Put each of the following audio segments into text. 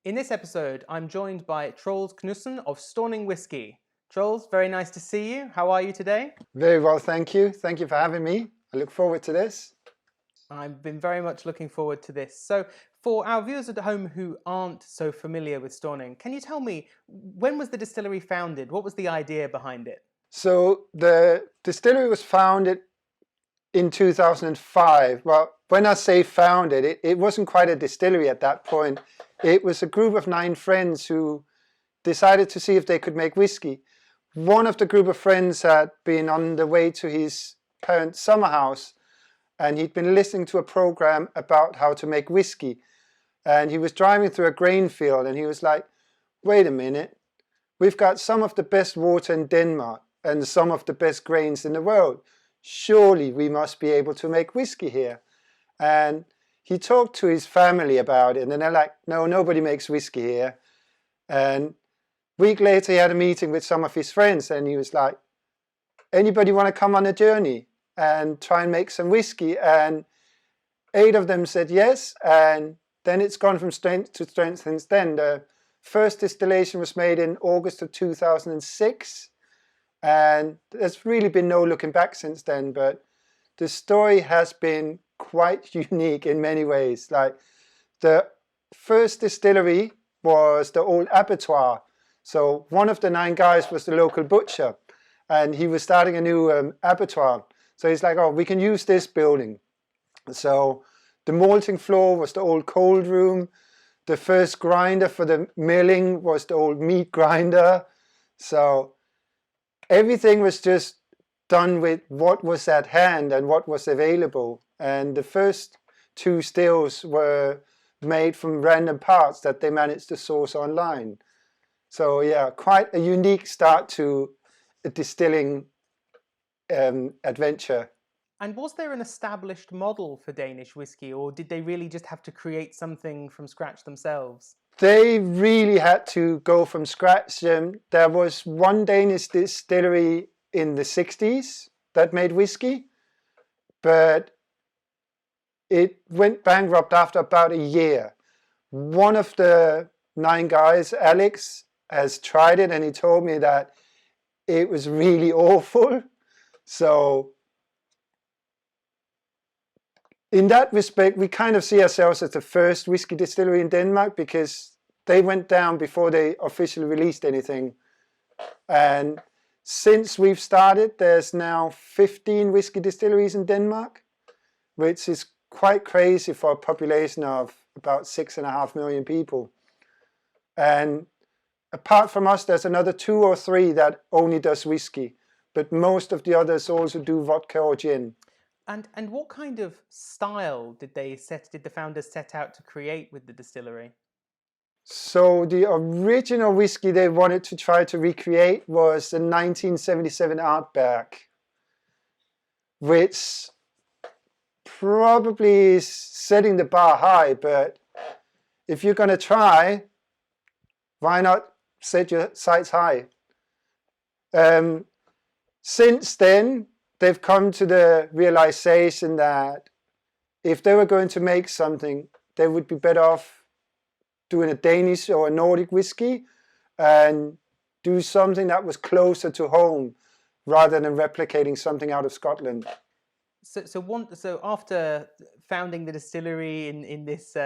In this episode, I'm joined by Troels Knudsen of Stauning Whiskey. Troels, very nice to see you. How are you today? Very well, thank you. Thank you for having me. I look forward to this. I've been very much looking forward to this. So, for our viewers at home who aren't so familiar with Stauning, can you tell me, when was the distillery founded? What was the idea behind it? So the distillery was founded in 2005. Well, when I say founded, it wasn't quite a distillery at that point. It was a group of 9 friends who decided to see if they could make whiskey. One of the group of friends had been on the way to his parents' summer house, and he'd been listening to a program about how to make whiskey. And he was driving through a grain field, and he was like, wait a minute, we've got some of the best water in Denmark and some of the best grains in the world. Surely we must be able to make whiskey here. And he talked to his family about it, and they're like, no, nobody makes whiskey here. And a week later he had a meeting with some of his friends, and he was like, anybody want to come on a journey and try and make some whiskey? And 8 of them said yes, and then it's gone from strength to strength since then. The first distillation was made in August of 2006, and there's really been no looking back since then. But the story has been quite unique in many ways. Like, the first distillery was the old abattoir. So one of the 9 guys was the local butcher, and he was starting a new abattoir. So he's like, oh, we can use this building. So the malting floor was the old cold room. The first grinder for the milling was the old meat grinder. So everything was just done with what was at hand and what was available. And the first 2 stills were made from random parts that they managed to source online. So yeah, quite a unique start to a distilling adventure. And was there an established model for Danish whiskey, or did they really just have to create something from scratch themselves? They really had to go from scratch. There was one Danish distillery in the 60s that made whiskey, but it went bankrupt after about a year. One of the 9 guys, Alex, has tried it, and he told me that it was really awful. So in that respect, we kind of see ourselves as the first whiskey distillery in Denmark, because they went down before they officially released anything. And since we've started, there's now 15 whiskey distilleries in Denmark, which is quite crazy for a population of about 6.5 million people. And apart from us, there's another 2 or 3 that only does whiskey, but most of the others also do vodka or gin. And what kind of style did the founders set out to create with the distillery? So the original whiskey they wanted to try to recreate was the 1977 Artberg, which probably is setting the bar high, but if you're going to try, why not set your sights high? Since then, they've come to the realization that if they were going to make something, they would be better off doing a Danish or a Nordic whiskey and do something that was closer to home rather than replicating something out of Scotland. So after founding the distillery in this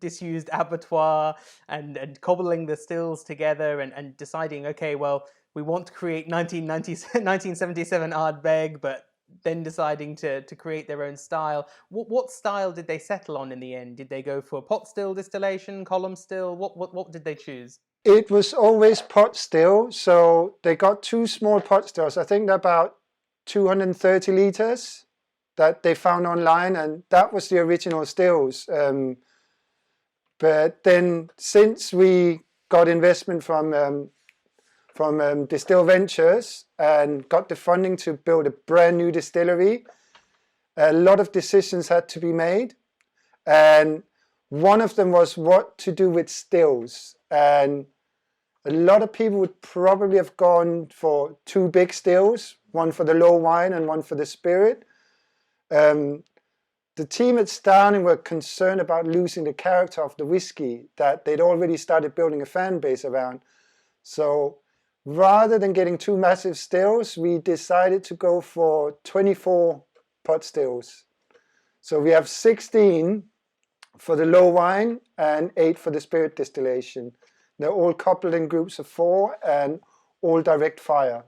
disused abattoir and cobbling the stills together and deciding, okay, well, we want to create 1977 Ardbeg, but then deciding to create their own style. What style did they settle on in the end? Did they go for pot still distillation, column still? What did they choose? It was always pot still, so they got 2 small pot stills. I think they're about 230 liters that they found online, and that was the original stills. But then since we got investment from Distill Ventures and got the funding to build a brand new distillery, a lot of decisions had to be made, and one of them was what to do with stills. And a lot of people would probably have gone for 2 big stills, one for the low wine and one for the spirit. the team at Stauning were concerned about losing the character of the whiskey that they'd already started building a fan base around. So rather than getting two massive stills, we decided to go for 24 pot stills. So we have 16 for the low wine and 8 for the spirit distillation. They're all coupled in groups of 4 and all direct fire.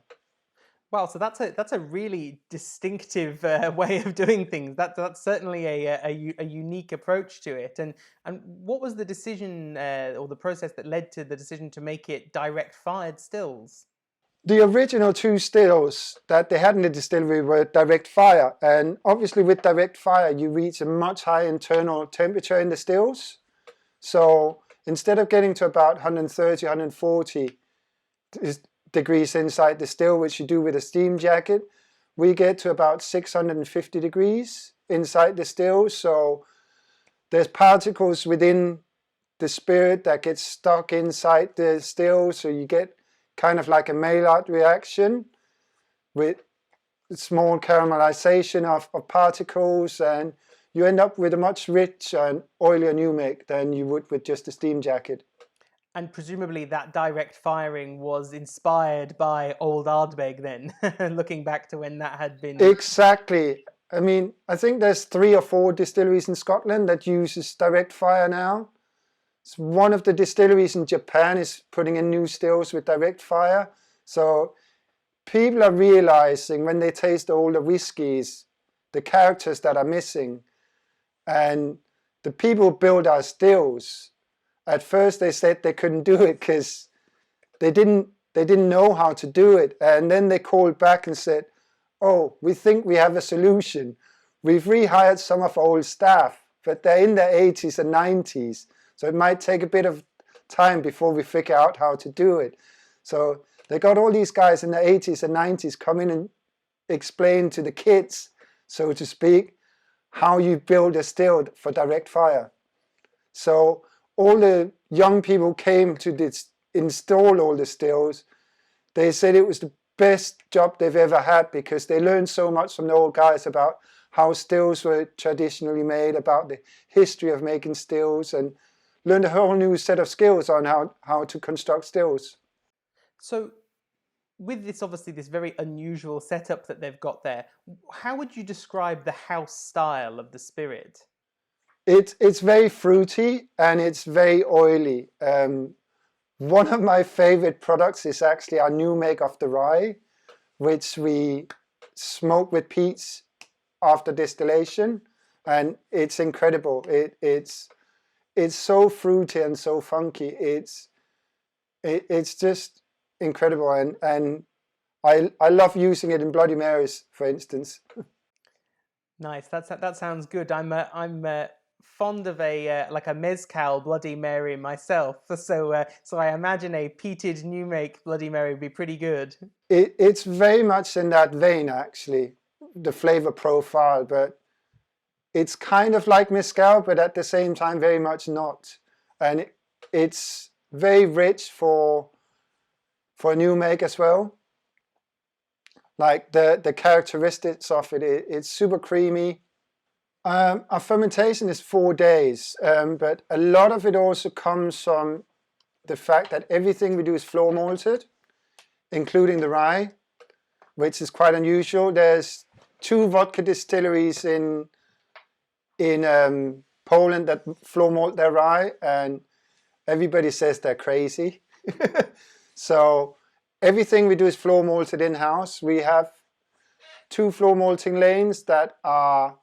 Wow, so that's a really distinctive way of doing things. That's certainly a unique approach to it. And what was the decision or the process that led to the decision to make it direct fired stills? The original 2 stills that they had in the distillery were direct fire, and obviously with direct fire you reach a much higher internal temperature in the stills. So instead of getting to about 130, 140 degrees inside the still, which you do with a steam jacket, we get to about 650 degrees inside the still. So there's particles within the spirit that get stuck inside the still, so you get kind of like a Maillard reaction with small caramelization of particles, and you end up with a much richer and oilier new make than you would with just a steam jacket. And presumably that direct firing was inspired by old Ardbeg then, looking back to when that had been... Exactly. I mean, I think there's 3 or 4 distilleries in Scotland that uses direct fire now. One of the distilleries in Japan is putting in new stills with direct fire. So people are realizing when they taste older whiskies, the characters that are missing. And the people who build our stills, at first they said they couldn't do it because they didn't know how to do it. And then they called back and said, oh, we think we have a solution. We've rehired some of our old staff, but they're in their 80s and 90s. So it might take a bit of time before we figure out how to do it. So they got all these guys in the 80s and 90s come in and explain to the kids, so to speak, how you build a still for direct fire. So all the young people came to install all the stills. They said it was the best job they've ever had because they learned so much from the old guys about how stills were traditionally made, about the history of making stills, and learned a whole new set of skills on how to construct stills. So with this, obviously, this very unusual setup that they've got there, how would you describe the house style of the spirit? It's very fruity and it's very oily. One of my favorite products is actually our new make of the rye, which we smoke with peats after distillation, and it's incredible. It's so fruity and so funky. It's just incredible, and I love using it in Bloody Marys, for instance. Nice. That sounds good. I'm fond of a like a mezcal Bloody Mary myself, so I imagine a peated new make Bloody Mary would be pretty good. It's very much in that vein, actually, the flavor profile, but it's kind of like mezcal, but at the same time very much not. And it's very rich for a new make as well. Like the characteristics of it, it's super creamy. Our fermentation is 4 days, but a lot of it also comes from the fact that everything we do is floor malted, including the rye, which is quite unusual. There's 2 vodka distilleries in Poland that floor malt their rye, and everybody says they're crazy. So everything we do is floor malted in-house. We have 2 floor malting lanes that are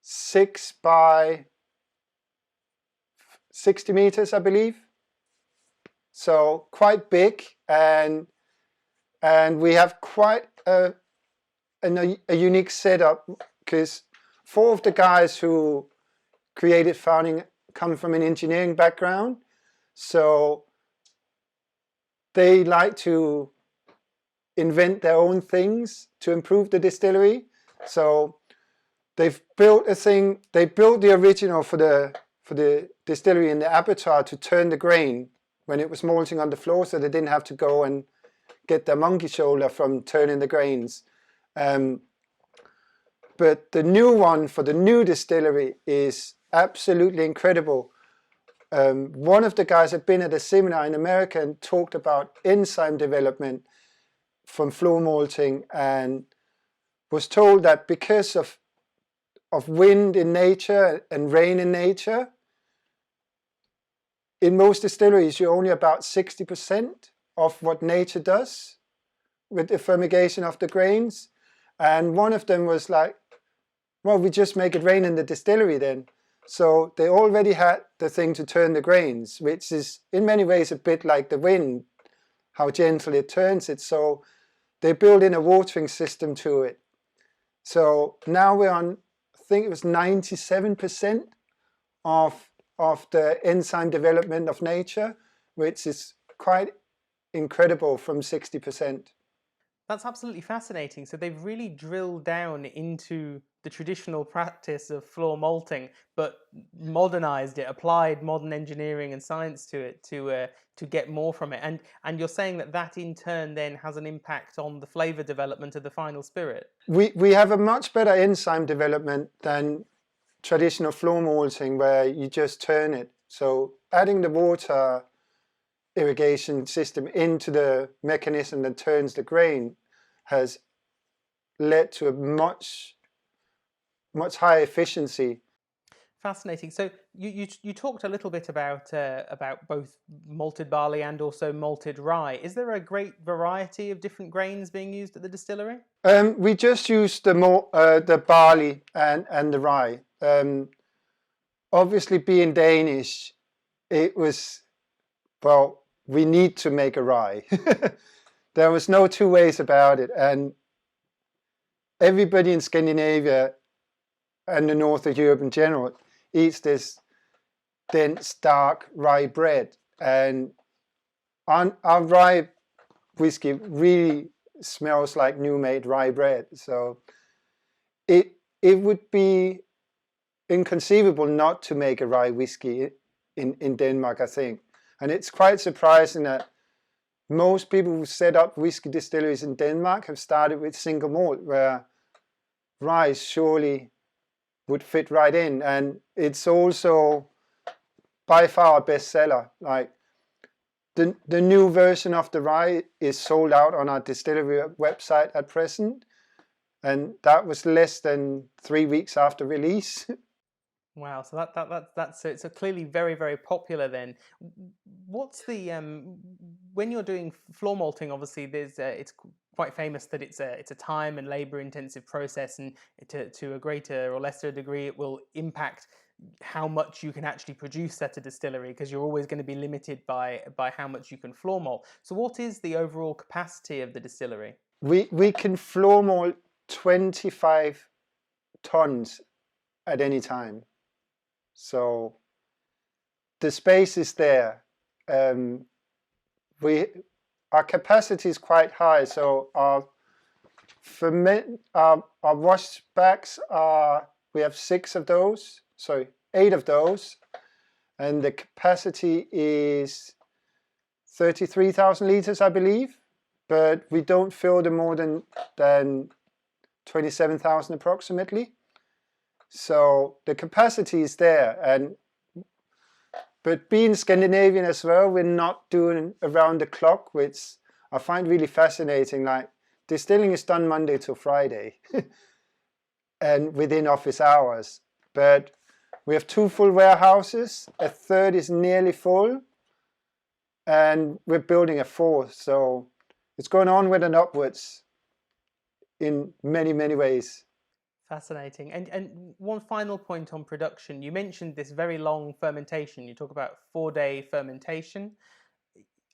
6 by 60 meters, I believe. So quite big, and we have quite a unique setup because 4 of the guys who created Stauning come from an engineering background, so they like to invent their own things to improve the distillery. So they've built a thing. They built the original for the distillery in the abattoir to turn the grain when it was malting on the floor, so they didn't have to go and get their monkey shoulder from turning the grains. But the new one for the new distillery is absolutely incredible. One of the guys had been at a seminar in America and talked about enzyme development from floor malting, and was told that because of wind in nature and rain in nature, in most distilleries you're only about 60% of what nature does with the fermentation of the grains. And one of them was like, well, we just make it rain in the distillery then. So they already had the thing to turn the grains, which is in many ways a bit like the wind, how gentle it turns it. So they built in a watering system to it. So now we're on, I think it was 97% of the enzyme development of nature, which is quite incredible from 60%. That's absolutely fascinating. So they've really drilled down into the traditional practice of floor malting, but modernized it, applied modern engineering and science to it to get more from it. And you're saying that in turn then has an impact on the flavor development of the final spirit. We have a much better enzyme development than traditional floor malting, where you just turn it. So adding the water irrigation system into the mechanism that turns the grain has led to a much higher efficiency. Fascinating. So you talked a little bit about both malted barley and also malted rye. Is there a great variety of different grains being used at the distillery? We just used the barley and the rye. Obviously, being Danish, it was, well, we need to make a rye. There was no two ways about it. And everybody in Scandinavia and the north of Europe in general eats this dense, dark rye bread. And our rye whiskey really smells like new made rye bread. So it would be inconceivable not to make a rye whiskey in Denmark, I think. And it's quite surprising that most people who set up whiskey distilleries in Denmark have started with single malt, where rye surely would fit right in. And it's also by far a bestseller. Like the new version of the rye is sold out on our distillery website at present, and that was less than 3 weeks after release. Wow, so that's so it's a clearly very, very popular then. What's the when you're doing floor malting? Obviously, there's it's quite famous that it's a time and labor intensive process, and to a greater or lesser degree, it will impact how much you can actually produce at a distillery, because you're always going to be limited by how much you can floor malt. So, what is the overall capacity of the distillery? We can floor malt 25 tons at any time. So the space is there. Our capacity is quite high. So our wash bags we have 8 of those, and the capacity is 33,000 liters, I believe. But we don't fill them more than 27,000 approximately. So the capacity is there, but being Scandinavian as well, we're not doing around the clock, which I find really fascinating. Like, distilling is done Monday to Friday and within office hours. But we have 2 full warehouses, a third is nearly full, and we're building a 4th. So it's going onward and upwards in many, many ways. Fascinating. And one final point on production. You mentioned this very long fermentation. You talk about 4-day fermentation.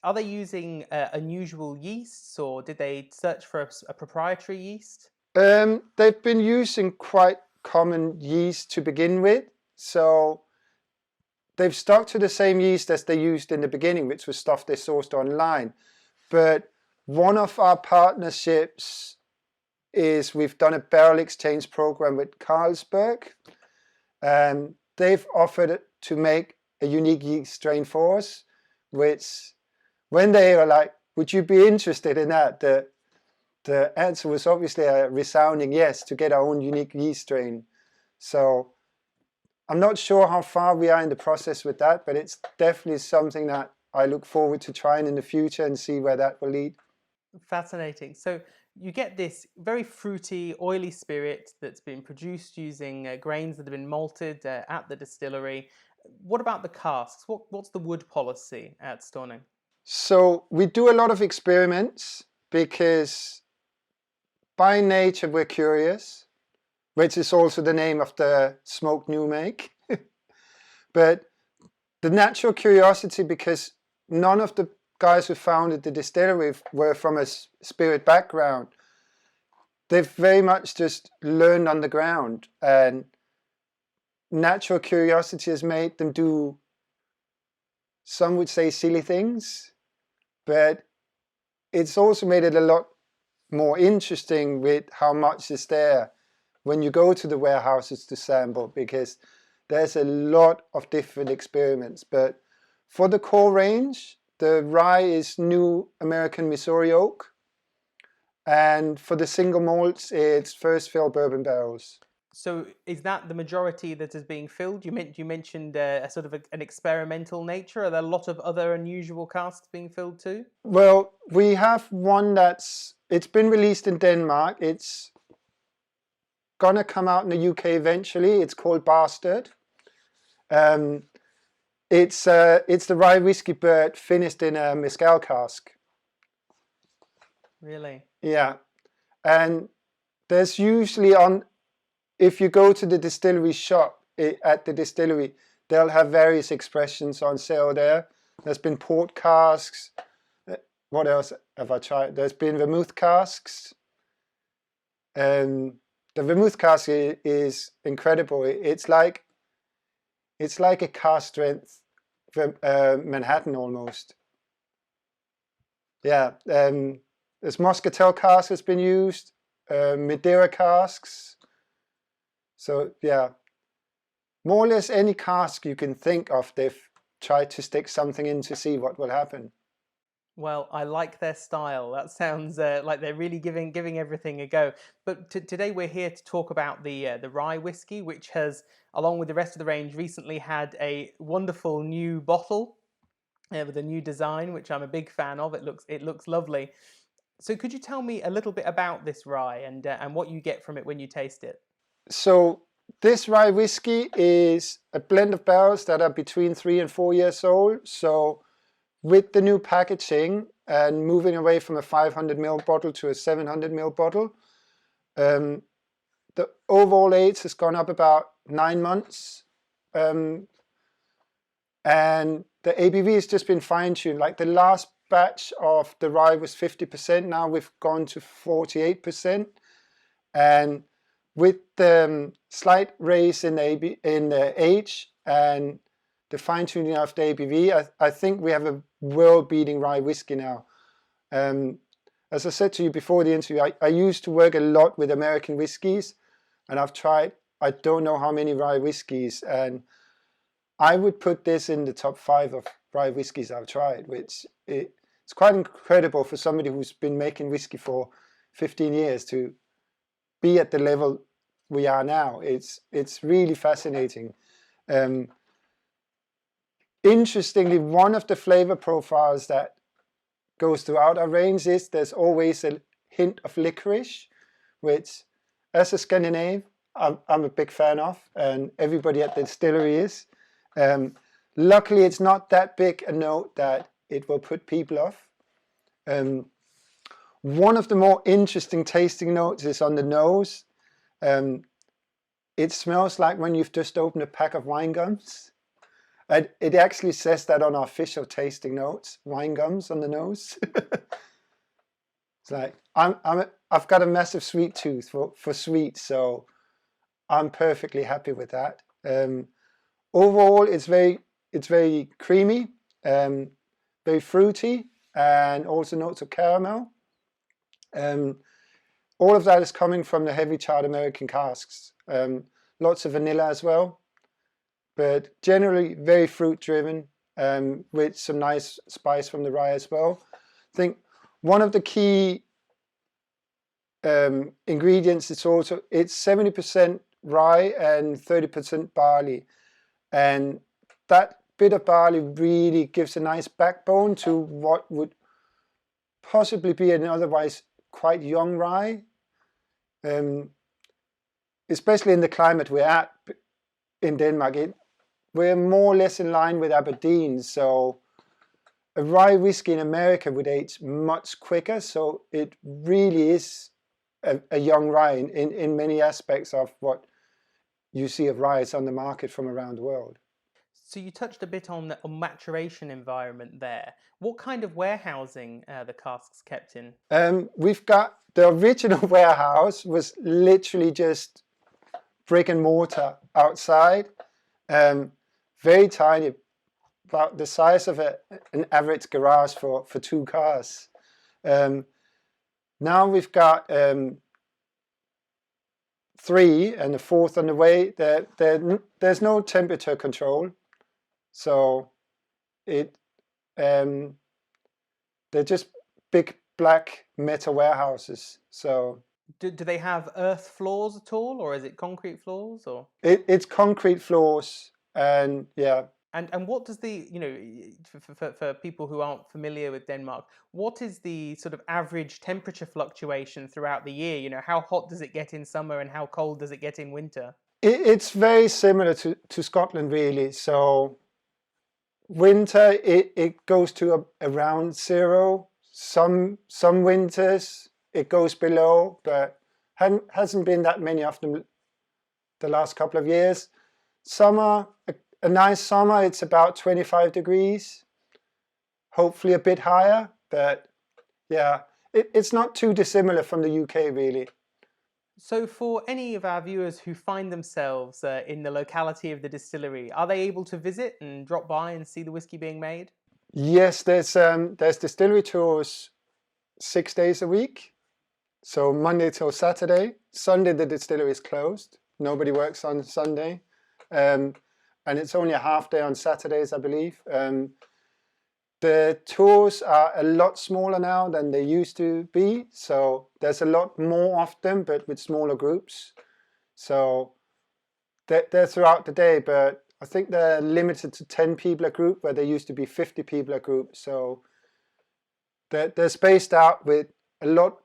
Are they using unusual yeasts, or did they search for a proprietary yeast? They've been using quite common yeast to begin with. So they've stuck to the same yeast as they used in the beginning, which was stuff they sourced online. But one of our partnerships is we've done a barrel exchange program with Carlsberg. They've offered to make a unique yeast strain for us, which when they were like, would you be interested in that? the answer was obviously a resounding yes, to get our own unique yeast strain. So I'm not sure how far we are in the process with that, but it's definitely something that I look forward to trying in the future and see where that will lead. Fascinating. So you get this very fruity, oily spirit that's been produced using grains that have been malted at the distillery. What about the casks? What's the wood policy at Stauning? So we do a lot of experiments because by nature we're curious, which is also the name of the smoked new make. But the natural curiosity, because none of the guys who founded the distillery were from a spirit background. They've very much just learned on the ground, and natural curiosity has made them do, some would say, silly things, but it's also made it a lot more interesting with how much is there when you go to the warehouses to sample, because there's a lot of different experiments. But for the core range, the rye is new American Missouri oak, and for the single malts, it's first fill bourbon barrels. So is that the majority that is being filled? You mentioned a sort of an experimental nature. Are there a lot of other unusual casks being filled too? Well, we have one it's been released in Denmark. It's gonna come out in the UK eventually. It's called Bastard. It's the rye whiskey bird finished in a mezcal cask. Really? Yeah, and there's usually if you go to the distillery shop at the distillery, they'll have various expressions on sale there. There's been port casks. What else have I tried? There's been vermouth casks. The vermouth cask is incredible. It's like a cask strength Manhattan almost. Yeah. There's Muscatel cask has been used. Madeira casks. So yeah, more or less any cask you can think of, they've tried to stick something in to see what will happen. Well, I like their style. That sounds like they're really giving everything a go. But today we're here to talk about the Rye Whiskey, which has, along with the rest of the range, recently had a wonderful new bottle with a new design, which I'm a big fan of. It looks lovely. So could you tell me a little bit about this rye and what you get from it when you taste it? So this rye whiskey is a blend of barrels that are between 3 and 4 years old. So with the new packaging and moving away from a 500ml bottle to a 700ml bottle, the overall age has gone up about 9 months. And the ABV has just been fine-tuned. Like the last batch of the rye was 50%. Now we've gone to 48%. And with the slight raise in the age and the fine-tuning of the ABV, I think we have a world-beating rye whiskey now. As I said to you before the interview, I used to work a lot with American whiskies, and I've tried, I don't know how many rye whiskies, and I would put this in the top 5 of rye whiskies I've tried, which it's quite incredible for somebody who's been making whiskey for 15 years to be at the level we are now. It's really fascinating. Interestingly, one of the flavor profiles that goes throughout our range is there's always a hint of licorice, which, as a Scandinavian, I'm a big fan of, and everybody at the distillery is. Luckily, it's not that big a note that it will put people off. One of the more interesting tasting notes is on the nose. It smells like when you've just opened a pack of wine gums. It actually says that on our official tasting notes, wine gums on the nose. It's like I've got a massive sweet tooth for sweets, so I'm perfectly happy with that. Overall, it's very creamy, very fruity, and also notes of caramel. All of that is coming from the heavy charred American casks. Lots of vanilla as well, but generally very fruit driven, with some nice spice from the rye as well. I think one of the key ingredients, it's 70% rye and 30% barley, and that bit of barley really gives a nice backbone to what would possibly be an otherwise quite young rye, especially in the climate we're at in Denmark. We're more or less in line with Aberdeen, so a rye whiskey in America would age much quicker, so it really is a young rye in many aspects of what you see of ryes on the market from around the world. So you touched a bit on the maturation environment there. What kind of warehousing the casks kept in? We've got the original warehouse was literally just brick and mortar outside, very tiny, about the size of an average garage for 2 cars. Now we've got 3 and a 4th on the way. There's no temperature control, so they're just big black metal warehouses. So Do they have earth floors at all, or is it concrete floors? Or it's concrete floors, and yeah. And what does the, for people who aren't familiar with Denmark, what is the sort of average temperature fluctuation throughout the year? How hot does it get in summer and how cold does it get in winter? It's very similar to Scotland, really. So winter, it goes to around 0. Some winters it goes below, but hasn't been that many of them the last couple of years. Summer, a nice summer, it's about 25 degrees, hopefully a bit higher, but yeah, it's not too dissimilar from the UK, really. So for any of our viewers who find themselves in the locality of the distillery, are they able to visit and drop by and see the whiskey being made? Yes, there's distillery tours 6 days a week. So Monday till Saturday. Sunday the distillery is closed. Nobody works on Sunday. And it's only a half day on Saturdays, I believe. The tours are a lot smaller now than they used to be. So there's a lot more of them, but with smaller groups. So they're throughout the day, but I think they're limited to 10 people a group, where there used to be 50 people a group. So they're spaced out with a lot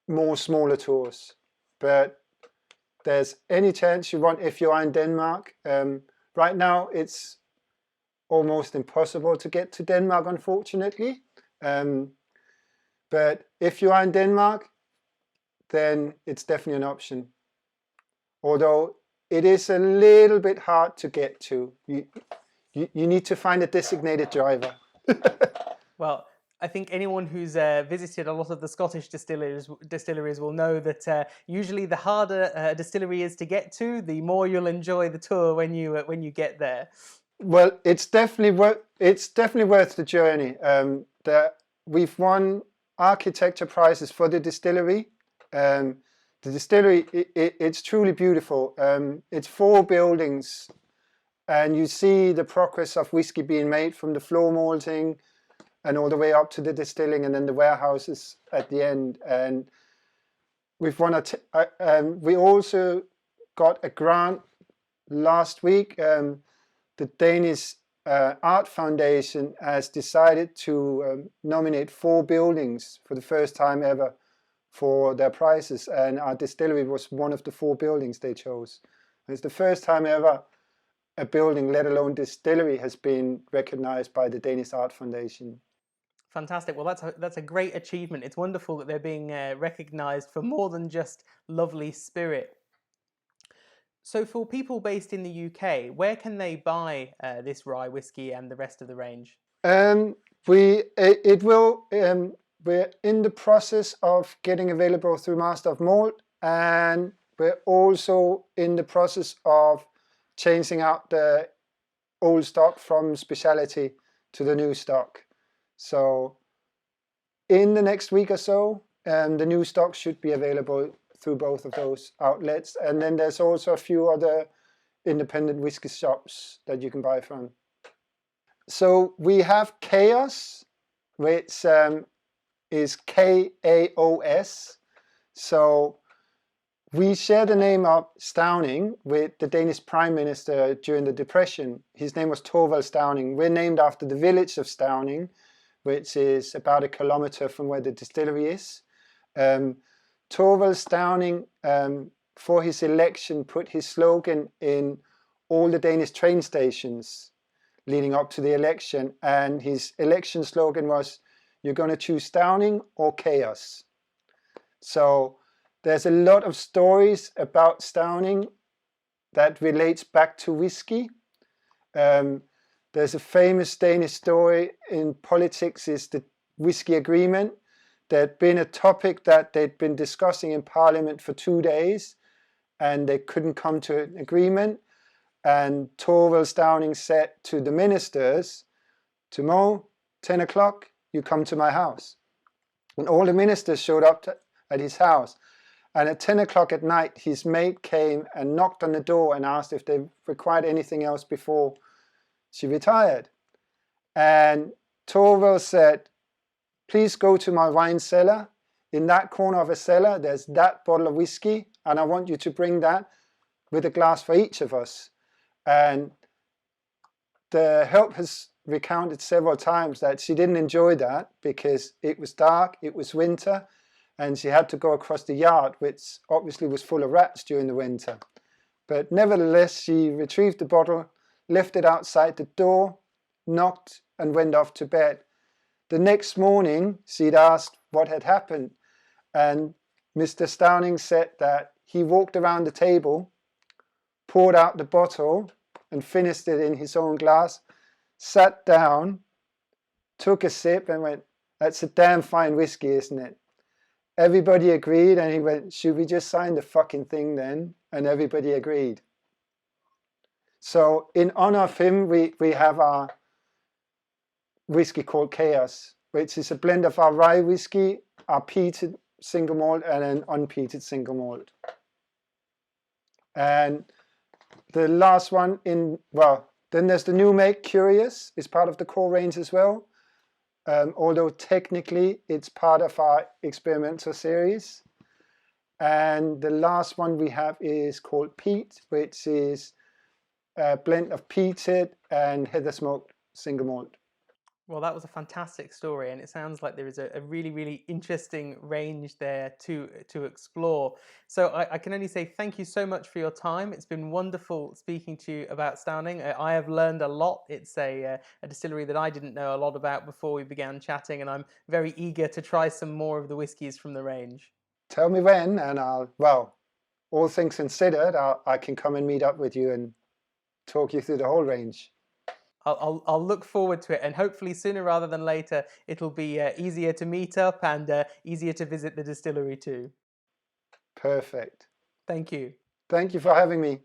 more smaller tours. But there's any chance you want, if you are in Denmark. Right now it's almost impossible to get to Denmark, unfortunately. But if you are in Denmark, then it's definitely an option. Although it is a little bit hard to get to. You need to find a designated driver. Well, I think anyone who's visited a lot of the Scottish distilleries will know that usually the harder a distillery is to get to, the more you'll enjoy the tour when you get there. Well, it's definitely worth the journey. We've won architecture prizes for the distillery. The distillery, it's truly beautiful. It's 4 buildings, and you see the progress of whiskey being made from the floor malting and all the way up to the distilling, and then the warehouses at the end. And we've won we also got a grant last week. The Danish Art Foundation has decided to nominate 4 buildings for the first time ever for their prizes, and our distillery was one of the 4 buildings they chose. It's the first time ever a building, let alone distillery, has been recognized by the Danish Art Foundation. Fantastic. Well, that's a great achievement. It's wonderful that they're being recognised for more than just lovely spirit. So for people based in the UK, where can they buy this rye whiskey and the rest of the range? We're in the process of getting available through Master of Malt, and we're also in the process of changing out the old stock from specialty to the new stock. So in the next week or so, the new stock should be available through both of those outlets. And then there's also a few other independent whiskey shops that you can buy from. So we have Chaos, which is KAOS. So we share the name of Stauning with the Danish Prime Minister during the Depression. His name was Troels Stauning. We're named after the village of Stauning, which is about 1 kilometer from where the distillery is. Troels Stauning, for his election, put his slogan in all the Danish train stations leading up to the election. And his election slogan was, "You're going to choose Stauning or chaos." So there's a lot of stories about Stauning that relates back to whiskey. There's a famous Danish story in politics, is the Whisky Agreement. There'd been a topic that they'd been discussing in Parliament for 2 days, and they couldn't come to an agreement. And Troels Stauning said to the ministers, "Tomorrow, 10 o'clock, you come to my house." And all the ministers showed up at his house. And at 10 o'clock at night, his maid came and knocked on the door and asked if they required anything else before she retired. And Troels said, "Please go to my wine cellar. In that corner of a cellar, there's that bottle of whiskey, and I want you to bring that with a glass for each of us." And the help has recounted several times that she didn't enjoy that because it was dark, it was winter, and she had to go across the yard, which obviously was full of rats during the winter. But nevertheless, she retrieved the bottle, left it outside the door, knocked, and went off to bed. The next morning, she'd asked what had happened, and Mr. Stauning said that he walked around the table, poured out the bottle, and finished it in his own glass, sat down, took a sip, and went, "That's a damn fine whiskey, isn't it?" Everybody agreed, and he went, "Should we just sign the fucking thing then?" And everybody agreed. So in honor of him, we have our whiskey called Chaos, which is a blend of our rye whiskey, our peated single malt, and an unpeated single malt. And the last one then there's the new make, Curious, is part of the core range as well. Although technically it's part of our experimental series. And the last one we have is called Peat, which is a blend of peated and heather smoked single malt. Well, that was a fantastic story, and it sounds like there is a really, really interesting range there to explore. So I can only say thank you so much for your time. It's been wonderful speaking to you about Stauning. I have learned a lot. It's a distillery that I didn't know a lot about before we began chatting, and I'm very eager to try some more of the whiskies from the range. Tell me when, and all things considered, I can come and meet up with you and talk you through the whole range. I'll look forward to it, and hopefully sooner rather than later it'll be easier to meet up and easier to visit the distillery too. Perfect. Thank you. Thank you for having me.